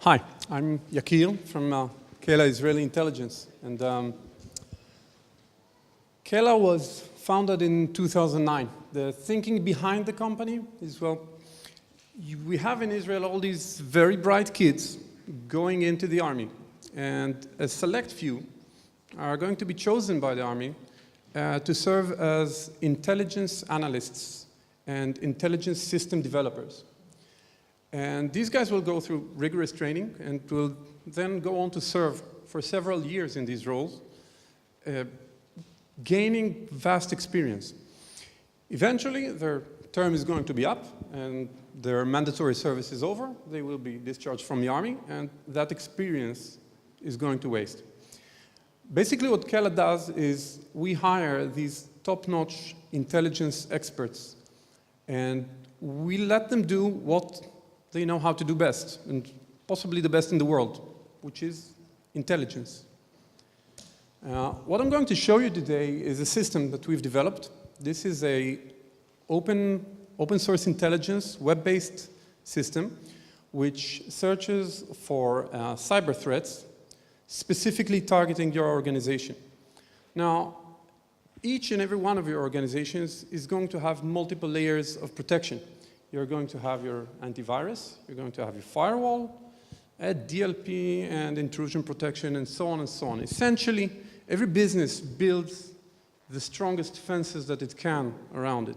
Hi, I'm Yakir from Kela Israeli Intelligence. And Kela was founded in 2009. The thinking behind the company is, well, we have in Israel all these very bright kids going into the army. And a select few are going to be chosen by the army to serve as intelligence analysts and intelligence system developers. And these guys will go through rigorous training and will then go on to serve for several years in these roles, gaining vast experience. Eventually, their term is going to be up and their mandatory service is over. They will be discharged from the army, and that experience is going to waste. Basically, what Kela does is we hire these top-notch intelligence experts, and we let them do what they know how to do best, and possibly the best in the world, which is intelligence. What I'm going to show you today is a system that we've developed. This is a open source intelligence, web-based system, which searches for cyber threats, specifically targeting your organization. Now, each and every one of your organizations is going to have multiple layers of protection. You're going to have your antivirus, you're going to have your firewall, DLP and intrusion protection, and so on and so on. Essentially, every business builds the strongest fences that it can around it.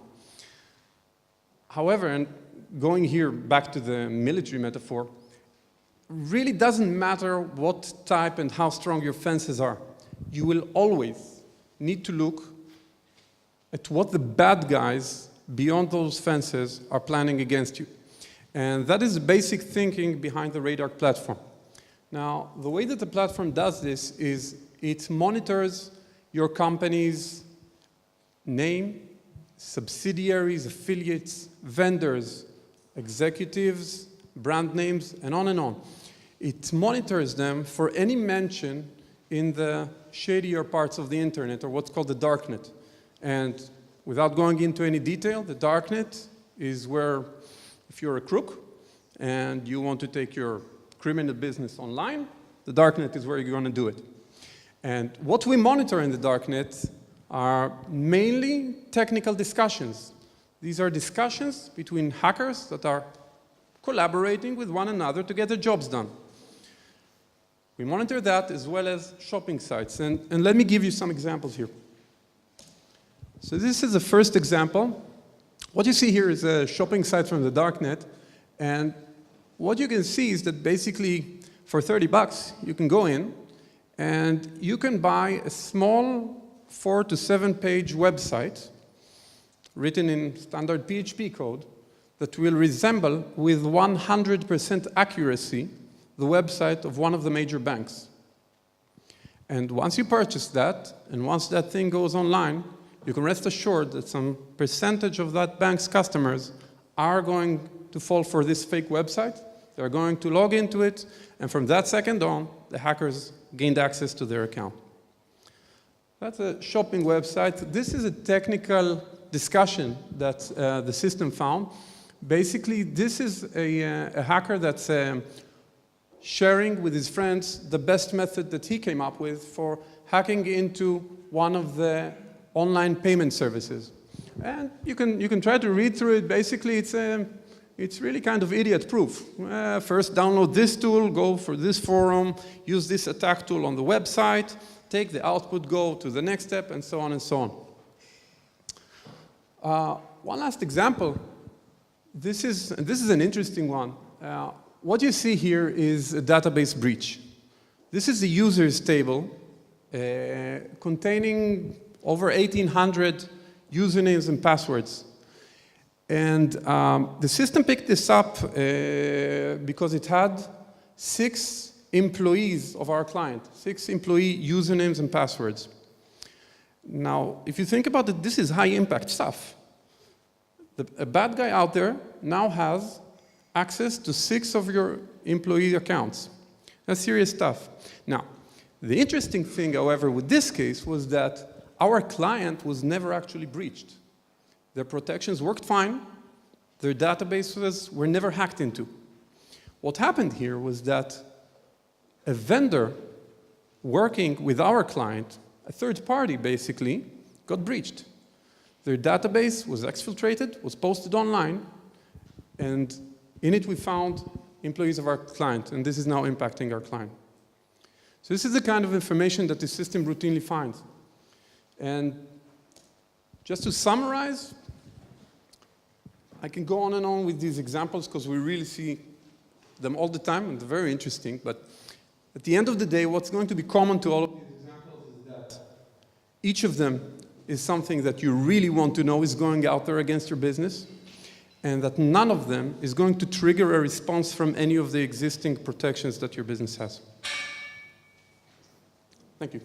However, and going here back to the military metaphor, really doesn't matter what type and how strong your fences are. You will always need to look at what the bad guys beyond those fences are planning against you. And that is the basic thinking behind the RaDark platform. Now, the way that the platform does this is it monitors your company's name, subsidiaries, affiliates, vendors, executives, brand names, and on and on. It monitors them for any mention in the shadier parts of the internet, or what's called the darknet. And without going into any detail, the darknet is where, if you're a crook and you want to take your criminal business online, the darknet is where you're going to do it. And what we monitor in the darknet are mainly technical discussions. These are discussions between hackers that are collaborating with one another to get their jobs done. We monitor that as well as shopping sites. And let me give you some examples here. So this is the first example. What you see here is a shopping site from the darknet. And what you can see is that basically for 30 bucks, you can go in and you can buy a small 4 to 7 page website written in standard PHP code that will resemble with 100% accuracy the website of one of the major banks. And once you purchase that, and once that thing goes online, you can rest assured that some percentage of that bank's customers are going to fall for this fake website. They're going to log into it, and from that second on, the hackers gained access to their account. That's a shopping website. This is a technical discussion that the system found. Basically, this is a hacker that's sharing with his friends the best method that he came up with for hacking into one of the online payment services. And you can try to read through it. Basically, it's really kind of idiot-proof. First, download this tool, go for this forum, use this attack tool on the website, take the output, go to the next step, and so on and so on. One last example. This is an interesting one. What you see here is a database breach. This is the users table containing over 1,800 usernames and passwords. And the system picked this up because it had 6 employees of our client, 6 employee usernames and passwords. Now, if you think about it, this is high-impact stuff. A bad guy out there now has access to 6 of your employee accounts. That's serious stuff. Now, the interesting thing, however, with this case was that our client was never actually breached. Their protections worked fine. Their databases were never hacked into. What happened here was that a vendor working with our client, a third party basically, got breached. Their database was exfiltrated, was posted online, and in it we found employees of our client, and this is now impacting our client. So this is the kind of information that the system routinely finds. And just to summarize, I can go on and on with these examples because we really see them all the time, and they're very interesting, but at the end of the day, what's going to be common to all of these examples is that each of them is something that you really want to know is going out there against your business, and that none of them is going to trigger a response from any of the existing protections that your business has. Thank you.